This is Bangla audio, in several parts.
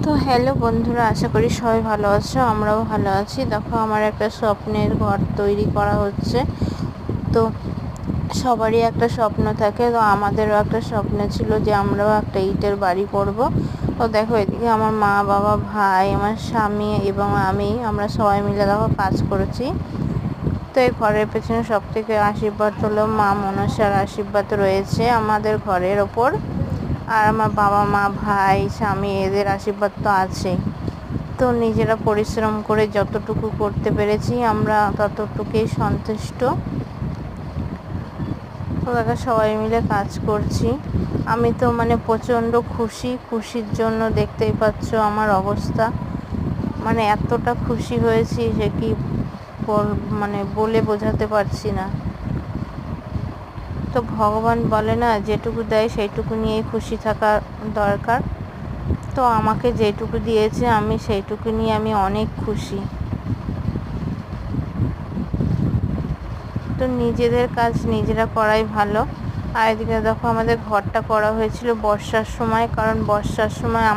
তো হ্যালো বন্ধুরা, আশা করি সবাই ভালো আছো। আমরাও ভালো আছি। দেখো, আমার একটা স্বপ্নের ঘর তৈরি করা হচ্ছে। তো সবারই একটা স্বপ্ন থাকে, তো আমাদেরও একটা স্বপ্ন ছিল যে আমরাও একটা ইটের বাড়ি করব। তো দেখো, এদিকে আমার মা, বাবা, ভাই, আমার স্বামী এবং আমরা সবাই মিলে দেখো কাজ করেছি। তো এই ঘরের পেছনে সব থেকে আশীর্বাদ হলো মা মনসার আশীর্বাদ রয়েছে আমাদের ঘরের ওপর। আর আমার বাবা, মা, ভাই, স্বামী এদের আশীর্বাদ তো আছেই। তো নিজেরা পরিশ্রম করে যতটুকু করতে পেরেছি আমরা ততটুকুই সন্তুষ্ট। তো দেখা সবাই মিলে কাজ করছি। আমি তো প্রচণ্ড খুশির জন্য দেখতেই পাচ্ছ আমার অবস্থা। এতটা খুশি হয়েছি যে কি বলে বোঝাতে পারছি না। তো ভগবান বলে না, যেটুকু দেয় সেইটুকু নিয়েই খুশি থাকা দরকার। তো আমাকে যেটুকু দিয়েছে আমি সেইটুকু নিয়ে আমি অনেক খুশি। তো নিজেদের কাজ নিজেরা করাই ভালো। আর এদিকে দেখো, আমাদের ঘরটা করা হয়েছিল বর্ষার সময়, কারণ বর্ষার সময়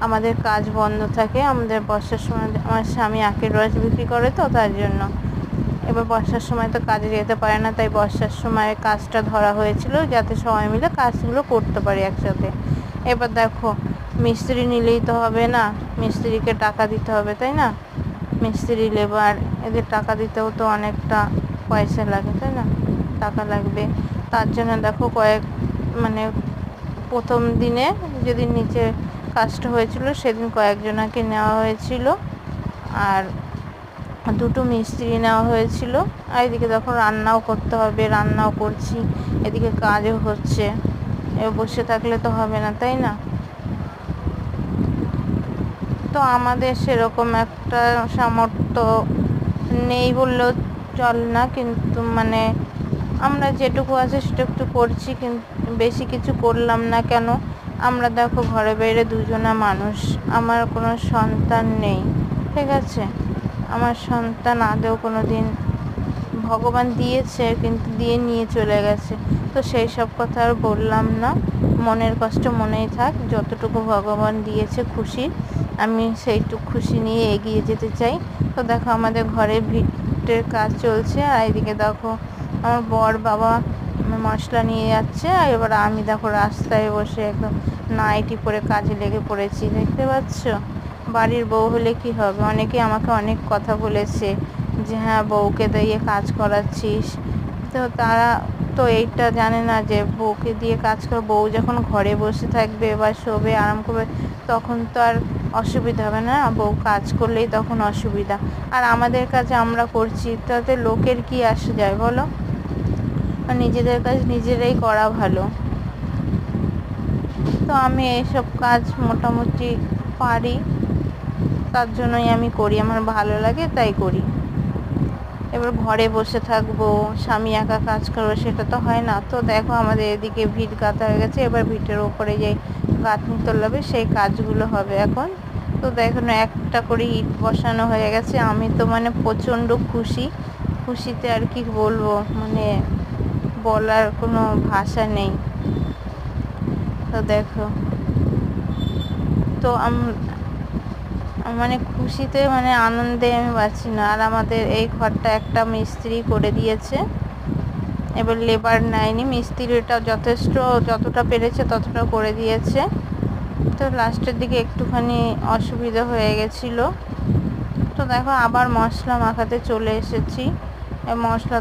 আমাদের কাজ বন্ধ থাকে। আমাদের বর্ষার সময় আমার স্বামী আখের রস বিক্রি করে, তো তার জন্য এবার বর্ষার সময় তো কাজে যেতে পারে না, তাই বর্ষার সময় কাজটা ধরা হয়েছিল যাতে সবাই মিলে কাজগুলো করতে পারি একসাথে। এবার দেখো, মিস্ত্রি নিলেই তো হবে না, মিস্ত্রিকে টাকা দিতে হবে, তাই না? মিস্ত্রি, লেবার, এদের টাকা দিতেও তো অনেকটা পয়সা লাগে, তাই না? টাকা লাগবে। তার জন্য দেখো প্রথম দিনে যেদিন নিচে কাজটা হয়েছিল সেদিন কয়েকজনাকে নেওয়া হয়েছিল, আর দুটো মিস্ত্রি নেওয়া হয়েছিল। আর এদিকে দেখো রান্নাও করতে হবে, রান্নাও করছি, এদিকে কাজও হচ্ছে। বসে থাকলে তো হবে না, তাই না? তো আমাদের সেরকম একটা সামর্থ্য নেই বললেও চল না, কিন্তু আমরা যেটুকু আছে সেটুকু করছি, কিন্তু বেশি কিছু করলাম না। কেন? আমরা দেখো ঘরে বাইরে দুজনা মানুষ, আমার কোনো সন্তান নেই, ঠিক আছে? আমার সন্তান আদৌ কোনো দিন ভগবান দিয়েছে, কিন্তু দিয়ে নিয়ে চলে গেছে। তো সেই সব কথা আর বললাম না, মনের কষ্ট মনেই থাক। যতটুকু ভগবান দিয়েছে খুশি, আমি সেইটুকু খুশি নিয়ে এগিয়ে যেতে চাই। তো দেখো, আমাদের ঘরে ভিটের কাজ চলছে, আর এদিকে দেখো আমার বর বাবা মশলা নিয়ে যাচ্ছে, আর এবার আমি দেখো রাস্তায় বসে একদম নাইটি পরে কাজে লেগে পড়েছি, দেখতে পাচ্ছ? বাড়ির বউ হলে কি হবে, অনেকে আমাকে অনেক কথা বলেছে যে হ্যাঁ, বউকে দিয়ে কাজ করাচ্ছিস। তো তারা তো এইটা জানে না যে বউকে দিয়ে কাজ করে, বউ যখন ঘরে বসে থাকবে বা শোবে, আরাম করবে, তখন তো আর অসুবিধা হবে না। বউ কাজ করলেই তখন অসুবিধা। আর আমাদের কাজ আমরা করছি, তাতে লোকের কি আসে যায় বলো? নিজেদের কাজ নিজেরাই করা ভালো। তো আমি এইসব কাজ মোটামুটি পারি, তার জন্যই আমি করি, আমার ভালো লাগে তাই করি। এবার ঘরে বসে থাকবো, স্বামী একা কাজ করবো, সেটা তো হয় না। তো দেখো, আমাদের এদিকে ভিট গাঁথা হয়ে গেছে, এবার ভিটের ওপরে যে গাঁথনি তোলাবে সেই কাজগুলো হবে এখন। তো দেখো না, একটা করে ইট বসানো হয়ে গেছে। আমি তো প্রচণ্ড খুশিতে আর কি বলবো, বলার কোনো ভাষা নেই। তো দেখো, তো খুশিতে আনন্দে আমি পাচ্ছি না। আর আমাদের এই ঘরটা একটা মিস্ত্রি করে দিয়েছে, এবার লেবার নেয়নি। মিস্ত্রিটা যথেষ্ট, যতটা পেরেছে ততটা করে দিয়েছে। তো লাস্টের দিকে একটুখানি অসুবিধা হয়ে গেছিলো। তো দেখো, আবার মশলা মাখাতে চলে এসেছি। মশলা